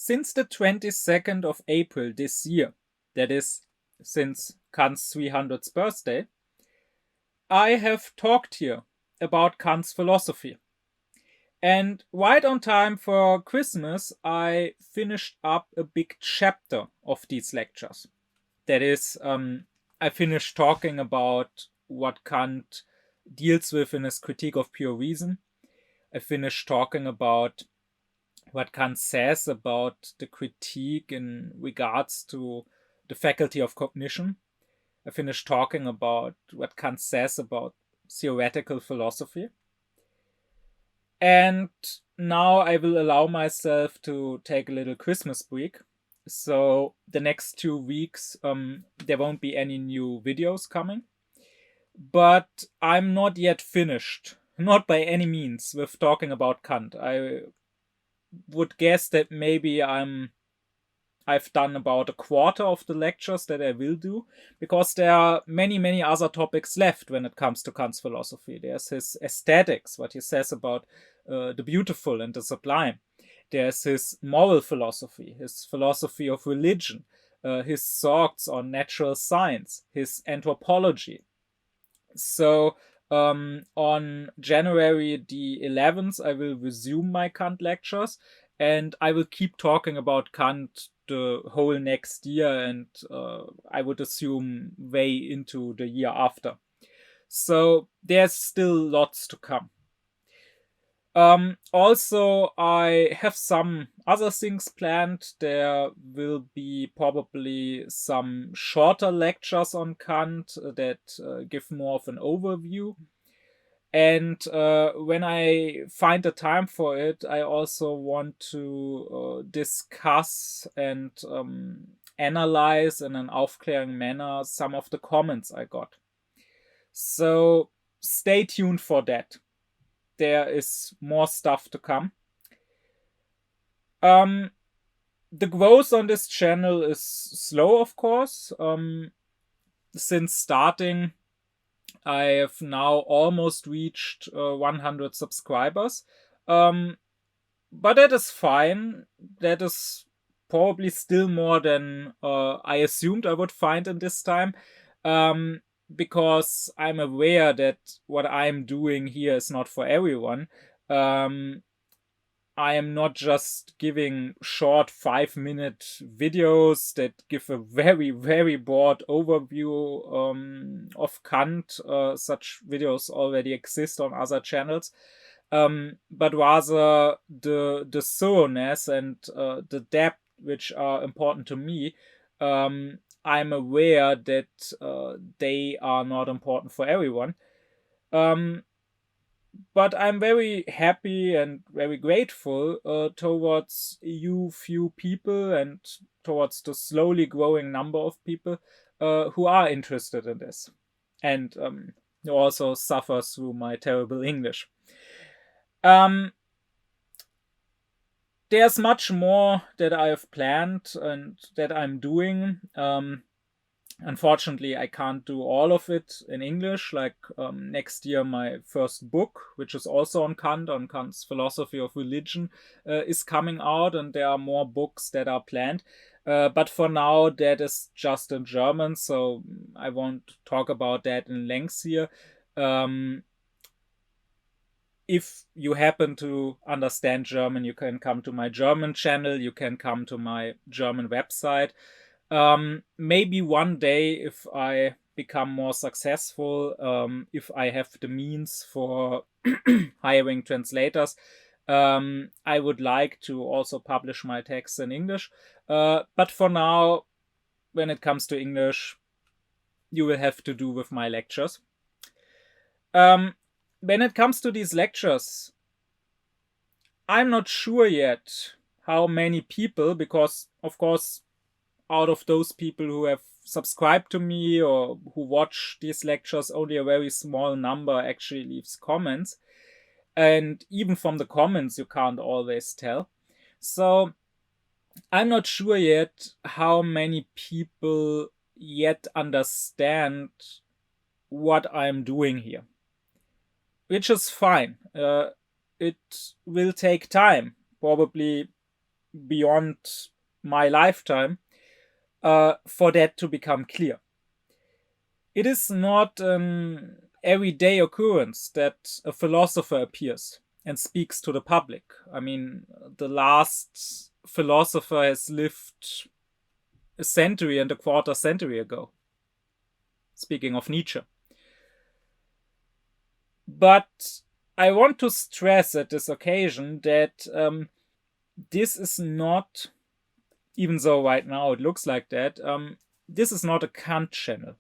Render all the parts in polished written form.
Since the 22nd of April this year, that is, since Kant's 300th birthday, I have talked here about Kant's philosophy. And right on time for Christmas, I finished up a big chapter of these lectures. That is, I finished talking about what Kant deals with in his Critique of Pure Reason. I finished talking about what Kant says about the critique in regards to the faculty of cognition. I finished talking about what Kant says about theoretical philosophy. And now I will allow myself to take a little Christmas break. So the next 2 weeks, there won't be any new videos coming. But I'm not yet finished, not by any means, with talking about Kant. I would guess that maybe I've done about a quarter of the lectures that I will do, because there are many other topics left when it comes to Kant's philosophy. There's his aesthetics, what he says about the beautiful and the sublime. There's his moral philosophy, his philosophy of religion, his thoughts on natural science, his anthropology. So on January the 11th, I will resume my Kant lectures, and I will keep talking about Kant the whole next year, and I would assume way into the year after. So there's still lots to come. Also, I have some other things planned. There will be probably some shorter lectures on Kant that give more of an overview. And when I find the time for it, I also want to discuss and analyze in an Aufklärung manner some of the comments I got. So stay tuned for that. There is more stuff to come. The growth on this channel is slow, of course. Since starting, I have now almost reached 100 subscribers. But that is fine. That is probably still more than I assumed I would find in this time. Because I'm aware that what I'm doing here is not for everyone. I am not just giving short 5-minute videos that give a very broad overview of Kant. Such videos already exist on other channels. But rather the thoroughness and the depth which are important to me. I'm aware that they are not important for everyone. But I'm very happy and very grateful towards you few people and towards the slowly growing number of people who are interested in this and who also suffer through my terrible English. There's much more that I have planned and that I'm doing. Unfortunately, I can't do all of it in English. Like next year, my first book, which is also on Kant's philosophy of religion, is coming out, and there are more books that are planned. But for now, that is just in German, so I won't talk about that in length here. If you happen to understand German, you can come to my German channel, you can come to my German website. Maybe one day, if I become more successful, if I have the means for hiring translators, I would like to also publish my texts in English. But for now, when it comes to English, you will have to do with my lectures. When it comes to these lectures, I'm not sure yet how many people, because of course, out of those people who have subscribed to me or who watch these lectures, only a very small number actually leaves comments. And even from the comments, you can't always tell. So I'm not sure yet how many people yet understand what I'm doing here. Which is fine. It will take time, probably beyond my lifetime for that to become clear. It is not an everyday occurrence that a philosopher appears and speaks to the public. I mean, the last philosopher has lived a century and a quarter century ago. Speaking of Nietzsche. But I want to stress at this occasion that this is not, even though right now it looks like that, this is not a Kant channel.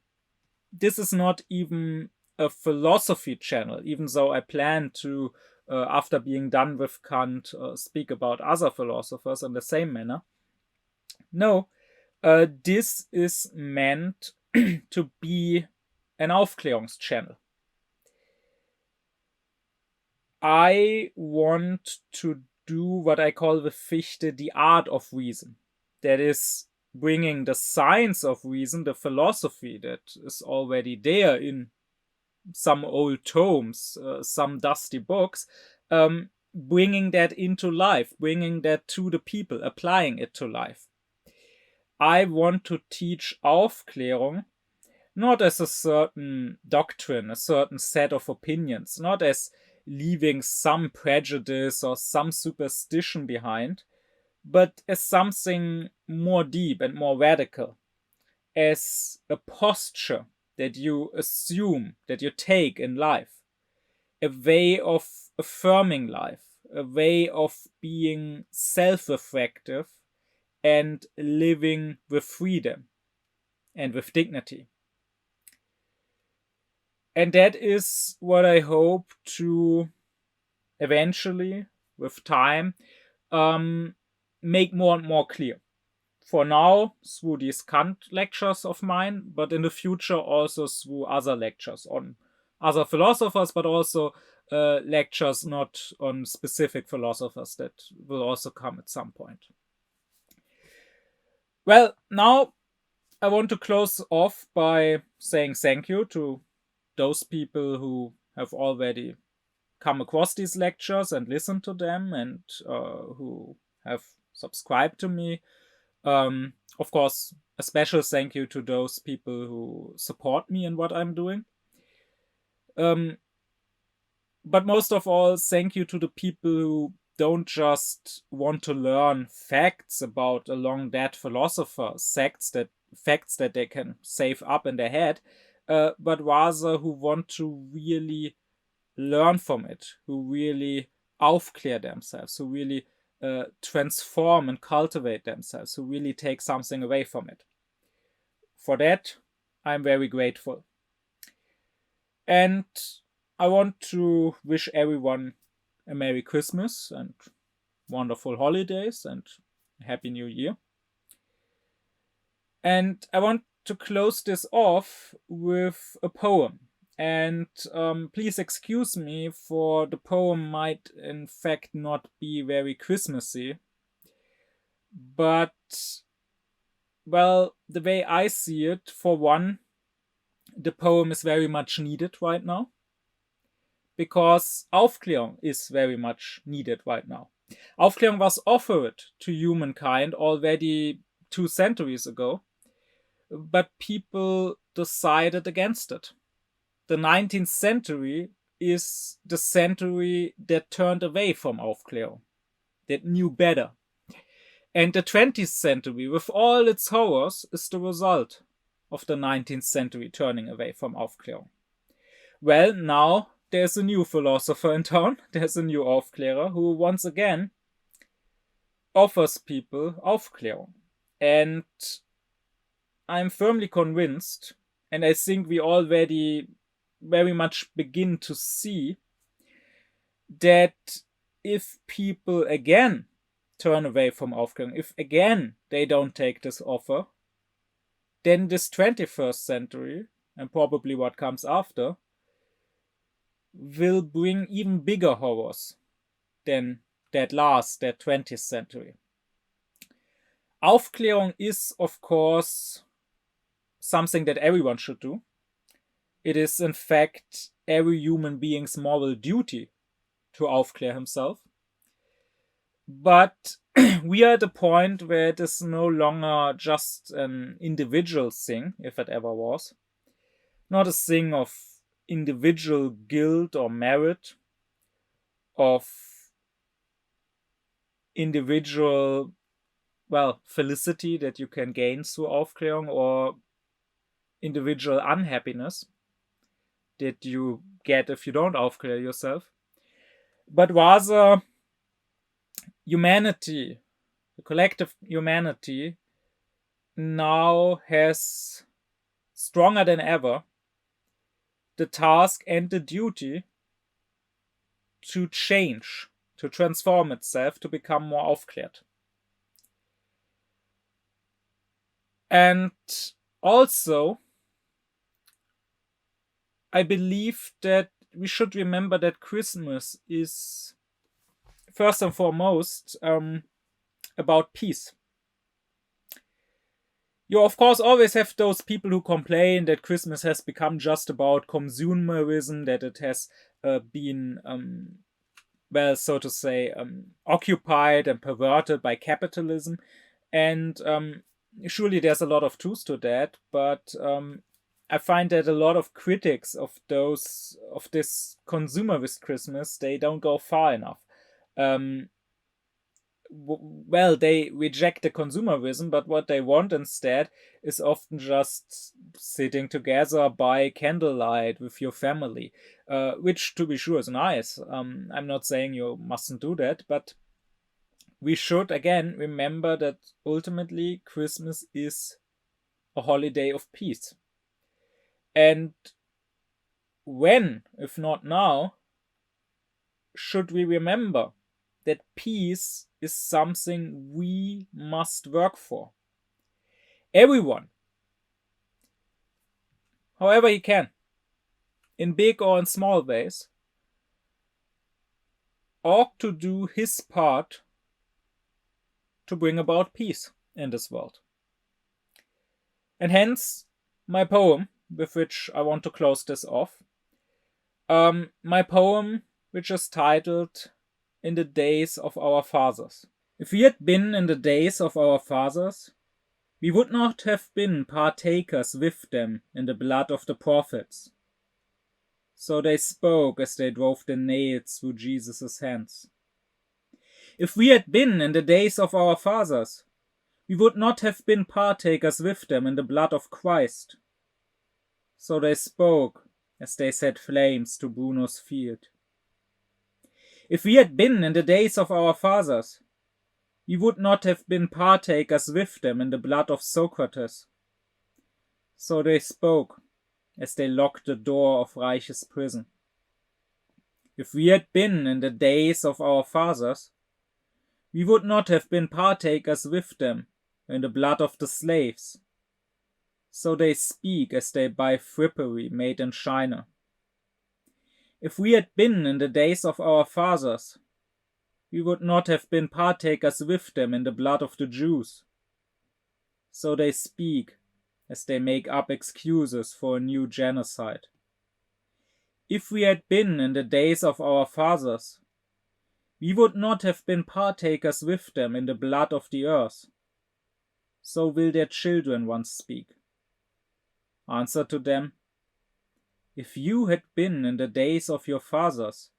This is not even a philosophy channel, even though I plan to, after being done with Kant, speak about other philosophers in the same manner. No, this is meant to be an Aufklärungschannel. I want to do what I call with Fichte the art of reason. That is, bringing the science of reason, the philosophy that is already there in some old tomes, some dusty books, bringing that into life, bringing that to the people, applying it to life. I want to teach Aufklärung not as a certain doctrine, a certain set of opinions, not as leaving some prejudice or some superstition behind, but as something more deep and more radical, as a posture that you assume, that you take in life, a way of affirming life, a way of being self-reflective and living with freedom and with dignity. And that is what I hope to eventually, with time, make more and more clear. For now, through these Kant lectures of mine, but in the future also through other lectures on other philosophers, but also lectures not on specific philosophers that will also come at some point. Well, now I want to close off by saying thank you to those people who have already come across these lectures and listened to them, and who have subscribed to me. Of course, a special thank you to those people who support me in what I'm doing. But most of all, thank you to the people who don't just want to learn facts about a long dead philosopher, facts that they can save up in their head, but rather who want to really learn from it, who really aufklär themselves, who really transform and cultivate themselves, who really take something away from it. For that, I'm very grateful. And I want to wish everyone a Merry Christmas and wonderful holidays and Happy New Year. And I want to close this off with a poem. And please excuse me, for the poem might in fact not be very Christmassy. But, well, the way I see it, for one, the poem is very much needed right now. Because Aufklärung is very much needed right now. Aufklärung was offered to humankind already 2 centuries ago, but people decided against it. The 19th century is the century that turned away from Aufklärung, that knew better. And the 20th century, with all its horrors, is the result of the 19th century turning away from Aufklärung. Well, now there's a new philosopher in town, there's a new Aufklärer who once again offers people Aufklärung. And I'm firmly convinced, and I think we already very much begin to see, that if people again turn away from Aufklärung, if again they don't take this offer, then this 21st century, and probably what comes after, will bring even bigger horrors than that 20th century. Aufklärung is, of course, something that everyone should do. It is, in fact, every human being's moral duty to aufklär himself. But we are at a point where it is no longer just an individual thing, if it ever was. Not a thing of individual guilt or merit, of individual, felicity that you can gain through Aufklärung, or individual unhappiness that you get if you don't aufklär yourself, but rather humanity, the collective humanity, now has stronger than ever the task and the duty to change, to transform itself, to become more aufklärt. And also, I believe that we should remember that Christmas is first and foremost about peace. You, of course, always have those people who complain that Christmas has become just about consumerism, that it has been, so to say, occupied and perverted by capitalism. And surely there's a lot of truth to that, but I find that a lot of critics of this consumerist Christmas, they don't go far enough. They reject the consumerism, but what they want instead is often just sitting together by candlelight with your family, which, to be sure, is nice. I'm not saying you mustn't do that, but we should again remember that ultimately Christmas is a holiday of peace. And when, if not now, should we remember that peace is something we must work for? Everyone, however he can, in big or in small ways, ought to do his part to bring about peace in this world. And hence, my poem, with which I want to close this off. My poem, which is titled In the Days of Our Fathers. If we had been in the days of our fathers, we would not have been partakers with them in the blood of the prophets. So they spoke as they drove the nails through Jesus' hands. If we had been in the days of our fathers, we would not have been partakers with them in the blood of Christ. So they spoke as they set flames to Bruno's field. If we had been in the days of our fathers, we would not have been partakers with them in the blood of Socrates. So they spoke as they locked the door of Reich's prison. If we had been in the days of our fathers, we would not have been partakers with them in the blood of the slaves. So they speak as they buy frippery made in China. If we had been in the days of our fathers, we would not have been partakers with them in the blood of the Jews. So they speak as they make up excuses for a new genocide. If we had been in the days of our fathers, we would not have been partakers with them in the blood of the earth. So will their children once speak. Answer to them, if you had been in the days of your fathers,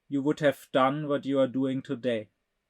you would have done what you are doing today.